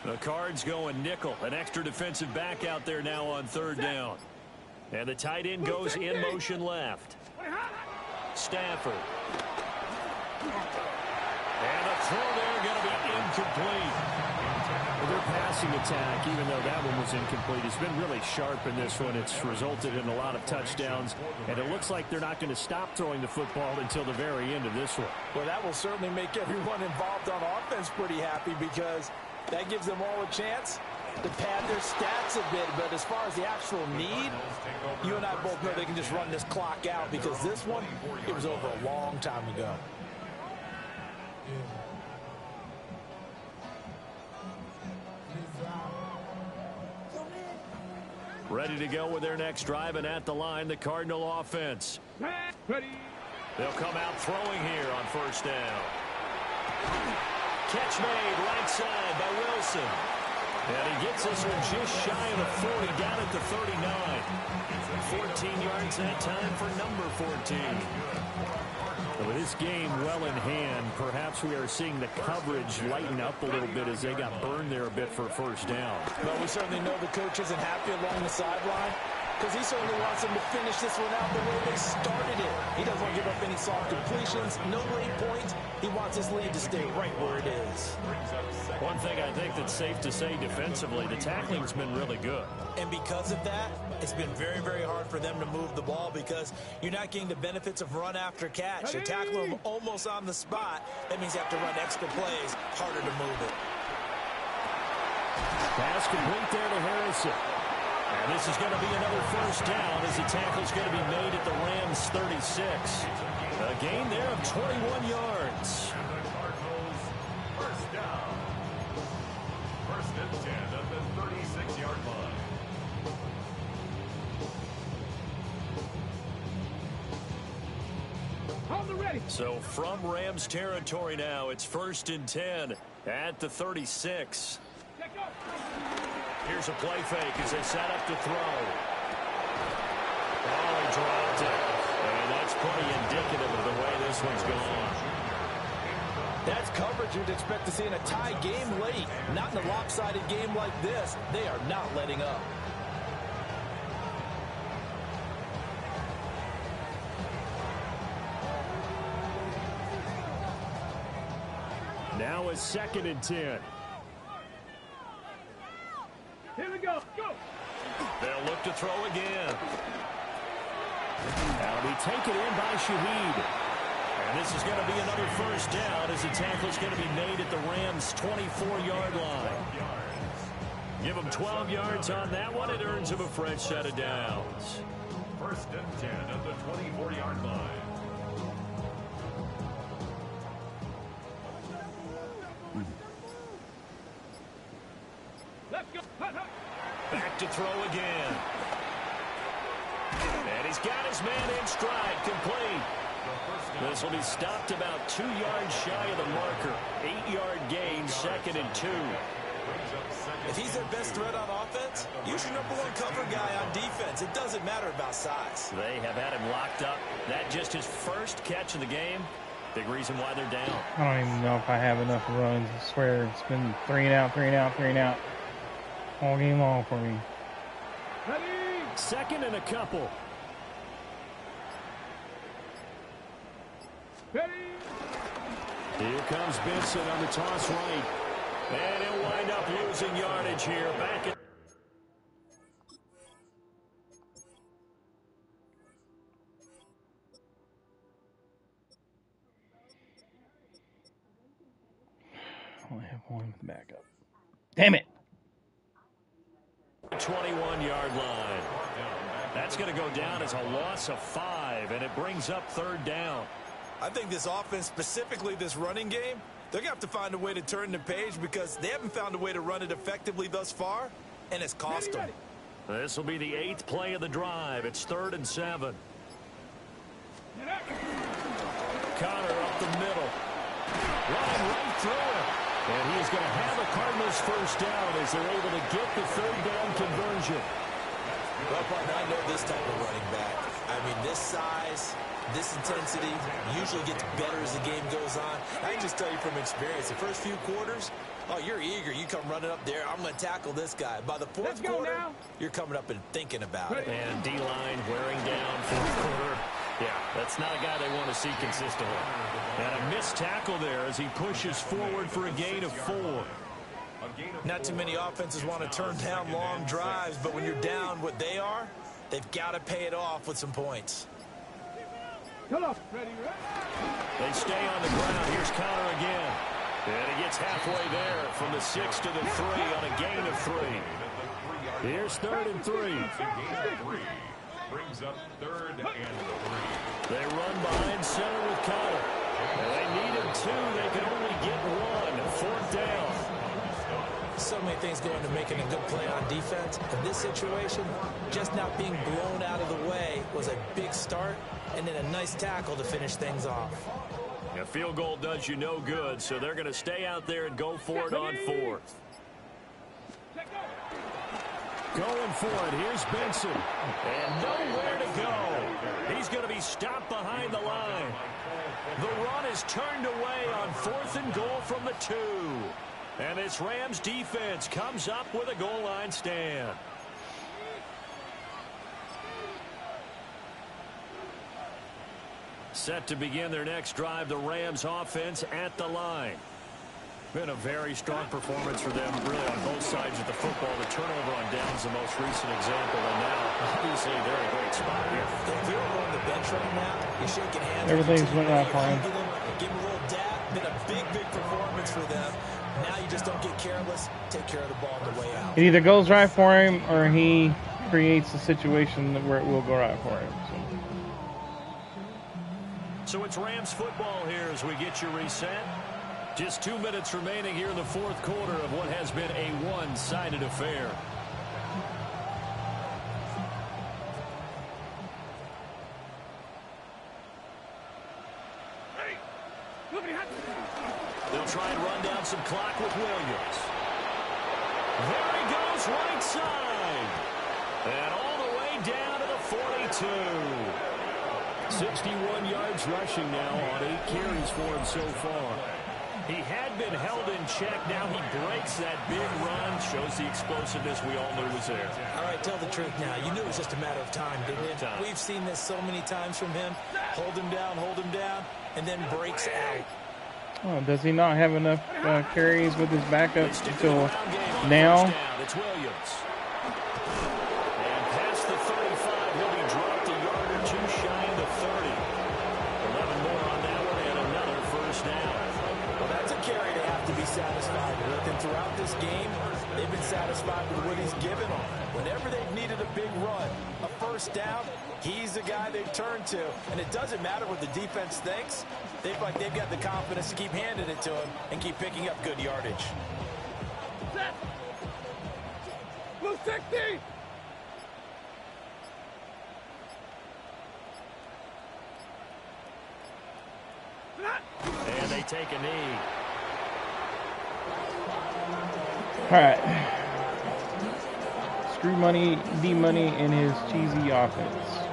The Cards going nickel. An extra defensive back out there now on 3rd down. And the tight end goes in motion left. Stafford. And the throw there going to be incomplete. Their passing attack, even though that one was incomplete, has been really sharp in this one. It's resulted in a lot of touchdowns, and it looks like they're not going to stop throwing the football until the very end of this one. Well, that will certainly make everyone involved on offense pretty happy, because that gives them all a chance to pad their stats a bit. But as far as the actual need, you and I both know they can just run this clock out, because this one, it was over a long time ago. Ready to go with their next drive, and at the line, the Cardinal offense. Ready. They'll come out throwing here on 1st down. Catch made right side by Wilson. And he gets this one just shy of the 40, down at the 39. 14 yards that time for number 14. With this game well in hand, perhaps we are seeing the coverage lighten up a little bit as they got burned there a bit for 1st down. Well, we certainly know the coach isn't happy along the sideline, because he certainly wants them to finish this one out the way they started it. He doesn't want to give up any soft completions, no late points. He wants his lead to stay right where it is. One thing I think that's safe to say defensively, the tackling's been really good. And because of that, it's been very, very hard for them to move the ball, because you're not getting the benefits of run after catch. You tackle them almost on the spot. That means you have to run extra plays, harder to move it. Pass complete there to Harrison. And this is going to be another 1st down, as the tackle's going to be made at the Rams 36. A gain there of 21 yards. First down. 1st and 10 at the 36-yard line. On the ready. So from Rams territory now, it's 1st and 10 at the 36. Check up. Here's a play fake as they set up to throw. Oh, he dropped it. And that's pretty indicative of the way this one's gone. That's coverage you'd expect to see in a tie game late. Not in a lopsided game like this. They are not letting up. Now it's 2nd and 10. Here we go. Go. They'll look to throw again. That'll be taken in by Shaheed. And this is going to be another 1st down, as the tackle's going to be made at the Rams' 24-yard line. Give them 12 yards on that one. It earns them a fresh set of downs. 1st and 10 at the 24-yard line. Let's go. Back to throw again. And he's got his man in stride, complete. This will be stopped about 2 yards shy of the marker. 8-yard gain, 2nd and 2. If he's their best threat on offense, use your number 1 cover guy on defense. It doesn't matter about size. They have had him locked up. That just his 1st catch of the game. Big reason why they're down. I don't even know if I have enough runs. I swear it's been 3 and out, 3 and out, 3 and out all game long for me. Ready. 2nd and a couple. Ready. Here comes Benson on the toss right. And he'll wind up losing yardage here. Back at only have one with the backup. Damn it. 21-yard line. That's going to go down as a loss of 5, and it brings up 3rd down. I think this offense, specifically this running game, they're going to have to find a way to turn the page because they haven't found a way to run it effectively thus far, and it's cost them. This will be the 8th play of the drive. It's 3rd and 7. Connor up the middle. Running right through it. And he's going to have a Cardinals first down as they're able to get the 3rd down conversion. Well, partner, I know this type of running back. I mean, this size, this intensity usually gets better as the game goes on. I can just tell you from experience, the first few quarters, oh, you're eager. You come running up there. I'm going to tackle this guy. By the 4th quarter, you're coming up and thinking about it. And D-line wearing down 4th quarter. Yeah, that's not a guy they want to see consistently. And a missed tackle there as he pushes forward for a gain of 4. Not too many offenses want to turn down long drives, but when you're down what they are, they've got to pay it off with some points. They stay on the ground. Here's Connor again. And he gets halfway there from the 6 to the 3 on a gain of 3. Here's 3rd and 3. Brings up 3rd and 3. They run behind center with Connor. And they needed 2. They can only get 1. 4th down. So many things go into making a good play on defense. In this situation, just not being blown out of the way was a big start, and then a nice tackle to finish things off. A field goal does you no good, so they're going to stay out there and go for it on 4th. Going for it. Here's Benson. And nowhere to go. He's going to be stopped behind the line. The run is turned away on 4th and goal from the 2. And this Rams defense comes up with a goal line stand. Set to begin their next drive, the Rams offense at the line. Been a very strong performance for them, really, on both sides of the football. The turnover on downs the most recent example, and now, obviously, they're in a great spot here. If you're on the bench right now, you're shaking hands. Everything's went out fine. Give him a little dap. Been a big performance for them. Now you just don't get careless. Take care of the ball on the way out. It either goes right for him or he creates a situation where it will go right for him. So it's Rams football here as we get you reset. Just 2 minutes remaining here in the 4th quarter of what has been a one-sided affair. They'll try and run down some clock with Williams. There he goes, right side. And all the way down to the 42. 61 yards rushing now on 8 carries for him so far. He had been held in check. Now he breaks that big run. Shows the explosiveness we all knew was there. All right, tell the truth now. You knew it was just a matter of time, didn't it? We've seen this so many times from him. Hold him down, and then breaks out. Oh, does he not have enough carries with his backup until now? It's Williams. And past the 35, he'll be dropped a yard or 2 shy of the 30. 11 more on that one and another first down. Well, that's a carry they have to be satisfied with. And throughout this game, they've been satisfied with what he's given them. Whenever they've needed a big run, a first down, he's the guy they've turned to. And it doesn't matter what the defense thinks. They've got the confidence to keep handing it to him and keep picking up good yardage. Blue 60! And they take a knee. All right. Screw money, D-money in his cheesy offense.